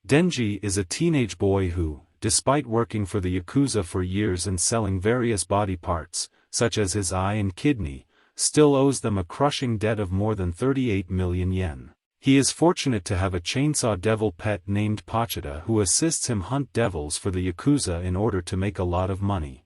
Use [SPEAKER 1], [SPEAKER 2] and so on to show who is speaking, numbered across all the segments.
[SPEAKER 1] Denji is a teenage boy who, despite working for the Yakuza for years and selling various body parts, such as his eye and kidney, still owes them a crushing debt of more than 38 million yen. He is fortunate to have a chainsaw devil pet named Pachita who assists him hunt devils for the Yakuza in order to make a lot of money.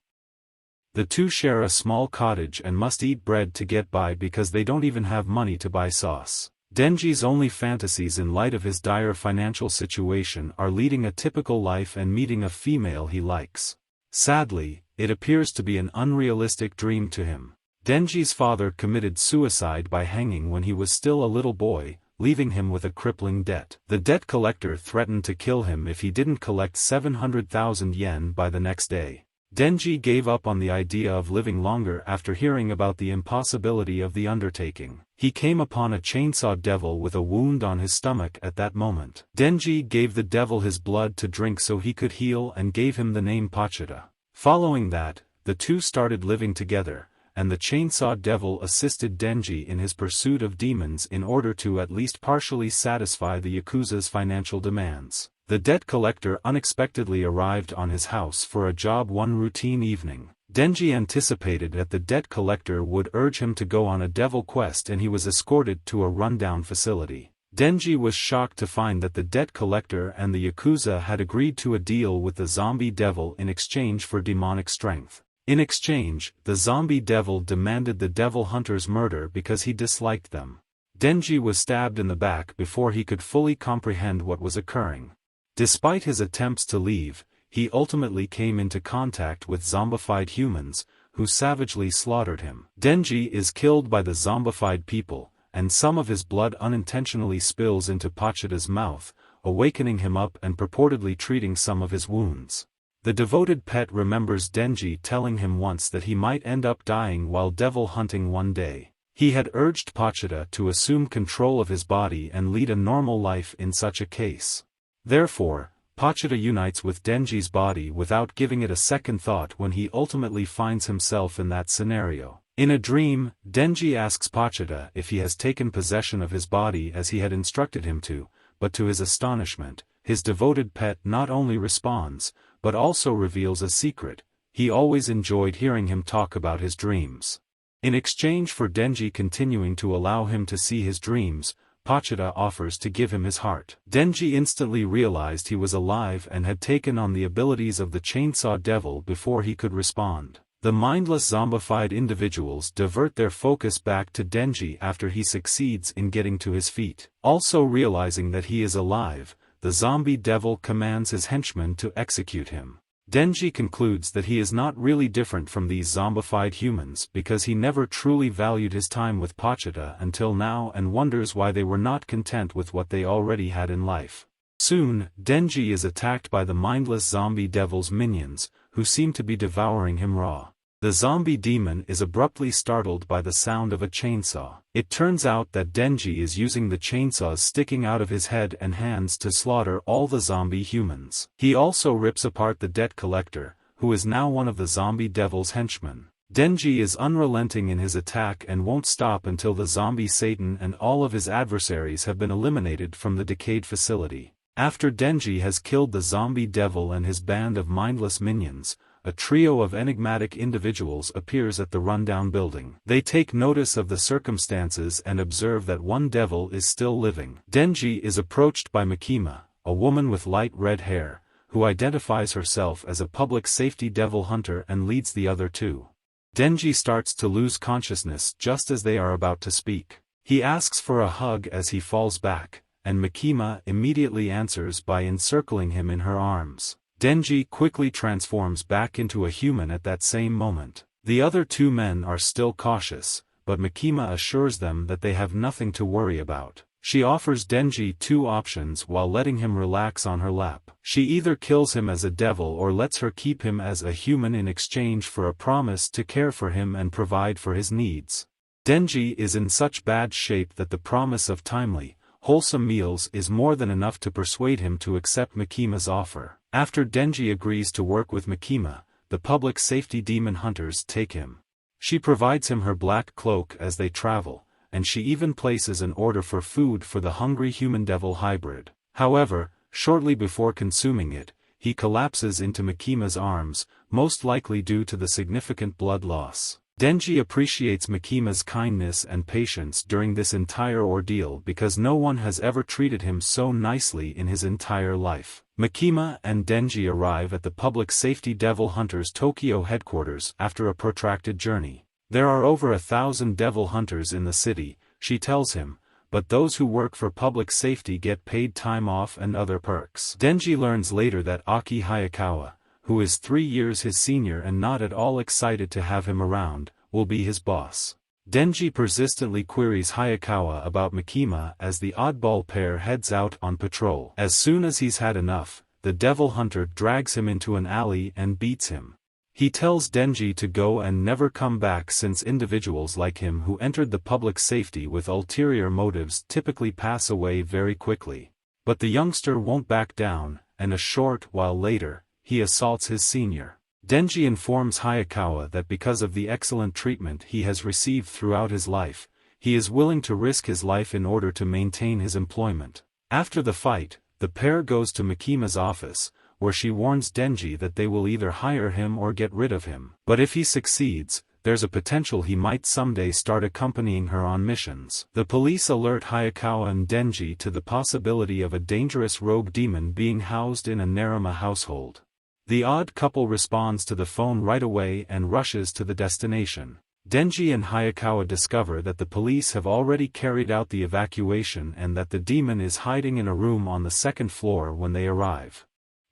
[SPEAKER 1] The two share a small cottage and must eat bread to get by because they don't even have money to buy sauce. Denji's only fantasies in light of his dire financial situation are leading a typical life and meeting a female he likes. Sadly, it appears to be an unrealistic dream to him. Denji's father committed suicide by hanging when he was still a little boy, leaving him with a crippling debt. The debt collector threatened to kill him if he didn't collect 700,000 yen by the next day. Denji gave up on the idea of living longer after hearing about the impossibility of the undertaking. He came upon a chainsaw devil with a wound on his stomach at that moment. Denji gave the devil his blood to drink so he could heal and gave him the name Pachita. Following that, the two started living together, and the chainsaw devil assisted Denji in his pursuit of demons in order to at least partially satisfy the Yakuza's financial demands. The debt collector unexpectedly arrived on his house for a job one routine evening. Denji anticipated that the debt collector would urge him to go on a devil quest and he was escorted to a rundown facility. Denji was shocked to find that the debt collector and the Yakuza had agreed to a deal with the zombie devil in exchange for demonic strength. In exchange, the zombie devil demanded the devil hunter's murder because he disliked them. Denji was stabbed in the back before he could fully comprehend what was occurring. Despite his attempts to leave, he ultimately came into contact with zombified humans, who savagely slaughtered him. Denji is killed by the zombified people, and some of his blood unintentionally spills into Pachita's mouth, awakening him up and purportedly treating some of his wounds. The devoted pet remembers Denji telling him once that he might end up dying while devil hunting one day. He had urged Pachita to assume control of his body and lead a normal life in such a case. Therefore, Pachita unites with Denji's body without giving it a second thought when he ultimately finds himself in that scenario. In a dream, Denji asks Pachita if he has taken possession of his body as he had instructed him to, but to his astonishment, his devoted pet not only responds, but also reveals a secret: he always enjoyed hearing him talk about his dreams. In exchange for Denji continuing to allow him to see his dreams, Pachita offers to give him his heart. Denji instantly realized he was alive and had taken on the abilities of the chainsaw devil before he could respond. The mindless zombified individuals divert their focus back to Denji after he succeeds in getting to his feet. Also realizing that he is alive, the zombie devil commands his henchmen to execute him. Denji concludes that he is not really different from these zombified humans because he never truly valued his time with Pachita until now and wonders why they were not content with what they already had in life. Soon, Denji is attacked by the mindless zombie devil's minions, who seem to be devouring him raw. The zombie demon is abruptly startled by the sound of a chainsaw. It turns out that Denji is using the chainsaws sticking out of his head and hands to slaughter all the zombie humans. He also rips apart the debt collector, who is now one of the zombie devil's henchmen. Denji is unrelenting in his attack and won't stop until the zombie Satan and all of his adversaries have been eliminated from the decayed facility. After Denji has killed the zombie devil and his band of mindless minions, a trio of enigmatic individuals appears at the rundown building. They take notice of the circumstances and observe that one devil is still living. Denji is approached by Makima, a woman with light red hair, who identifies herself as a public safety devil hunter and leads the other two. Denji starts to lose consciousness just as they are about to speak. He asks for a hug as he falls back, and Makima immediately answers by encircling him in her arms. Denji quickly transforms back into a human at that same moment. The other two men are still cautious, but Makima assures them that they have nothing to worry about. She offers Denji two options while letting him relax on her lap. She either kills him as a devil or lets her keep him as a human in exchange for a promise to care for him and provide for his needs. Denji is in such bad shape that the promise of timely, wholesome meals is more than enough to persuade him to accept Makima's offer. After Denji agrees to work with Makima, the public safety demon hunters take him. She provides him her black cloak as they travel, and she even places an order for food for the hungry human-devil hybrid. However, Shortly before consuming it, he collapses into Mikima's arms, most likely due to the significant blood loss. Denji appreciates Mikima's kindness and patience during this entire ordeal because no one has ever treated him so nicely in his entire life. Mikima and Denji arrive at the Public Safety Devil Hunters Tokyo headquarters after a protracted journey. There are over 1,000 devil hunters in the city, she tells him, but those who work for public safety get paid time off and other perks. Denji learns later that Aki Hayakawa, who is 3 years his senior and not at all excited to have him around, will be his boss. Denji persistently queries Hayakawa about Mikima as the oddball pair heads out on patrol. As soon as he's had enough, the devil hunter drags him into an alley and beats him. He tells Denji to go and never come back since individuals like him who entered the public safety with ulterior motives typically pass away very quickly. But the youngster won't back down, and a short while later, he assaults his senior. Denji informs Hayakawa that because of the excellent treatment he has received throughout his life, he is willing to risk his life in order to maintain his employment. After the fight, the pair goes to Mikima's office, where she warns Denji that they will either hire him or get rid of him. But if he succeeds, there's a potential he might someday start accompanying her on missions. The police alert Hayakawa and Denji to the possibility of a dangerous rogue demon being housed in a Naruma household. The odd couple responds to the phone right away and rushes to the destination. Denji and Hayakawa discover that the police have already carried out the evacuation and that the demon is hiding in a room on the second floor when they arrive.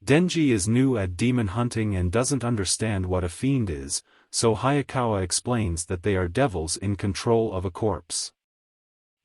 [SPEAKER 1] Denji is new at demon hunting and doesn't understand what a fiend is, so Hayakawa explains that they are devils in control of a corpse.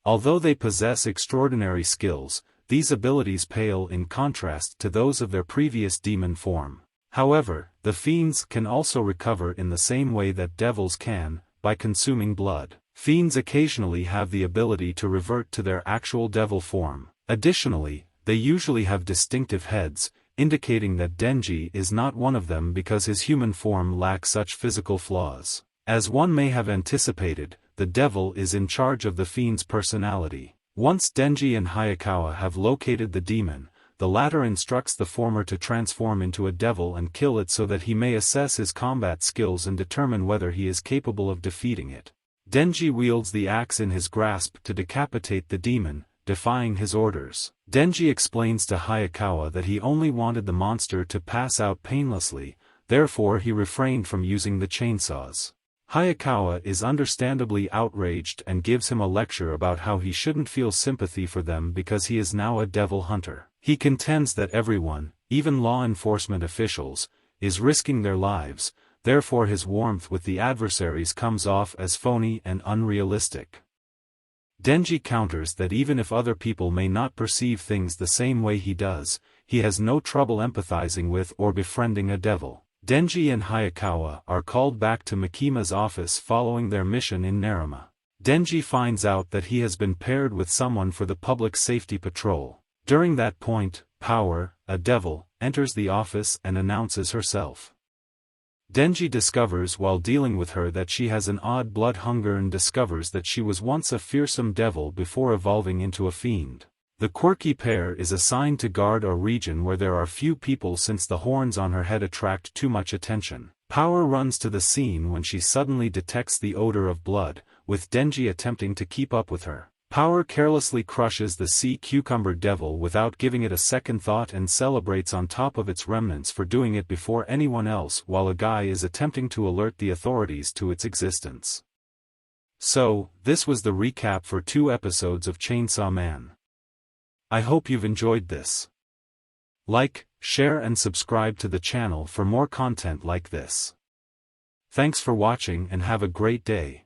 [SPEAKER 1] Although they possess extraordinary skills, these abilities pale in contrast to those of their previous demon form. However, the fiends can also recover in the same way that devils can, by consuming blood. Fiends occasionally have the ability to revert to their actual devil form. Additionally, they usually have distinctive heads, indicating that Denji is not one of them because his human form lacks such physical flaws. As one may have anticipated, the devil is in charge of the fiend's personality. Once Denji and Hayakawa have located the demon, the latter instructs the former to transform into a devil and kill it so that he may assess his combat skills and determine whether he is capable of defeating it. Denji wields the axe in his grasp to decapitate the demon, defying his orders. Denji explains to Hayakawa that he only wanted the monster to pass out painlessly, therefore he refrained from using the chainsaws. Hayakawa is understandably outraged and gives him a lecture about how he shouldn't feel sympathy for them because he is now a devil hunter. He contends that everyone, even law enforcement officials, is risking their lives, therefore his warmth with the adversaries comes off as phony and unrealistic. Denji counters that even if other people may not perceive things the same way he does, he has no trouble empathizing with or befriending a devil. Denji and Hayakawa are called back to Mikima's office following their mission in Naruma. Denji finds out that he has been paired with someone for the public safety patrol. During that point, Power, a devil, enters the office and announces herself. Denji discovers while dealing with her that she has an odd blood hunger and discovers that she was once a fearsome devil before evolving into a fiend. The quirky pair is assigned to guard a region where there are few people since the horns on her head attract too much attention. Power runs to the scene when she suddenly detects the odor of blood, with Denji attempting to keep up with her. Power carelessly crushes the sea cucumber devil without giving it a second thought and celebrates on top of its remnants for doing it before anyone else while a guy is attempting to alert the authorities to its existence. So, this was the recap for 2 episodes of Chainsaw Man. I hope you've enjoyed this. Like, share and subscribe to the channel for more content like this. Thanks for watching and have a great day.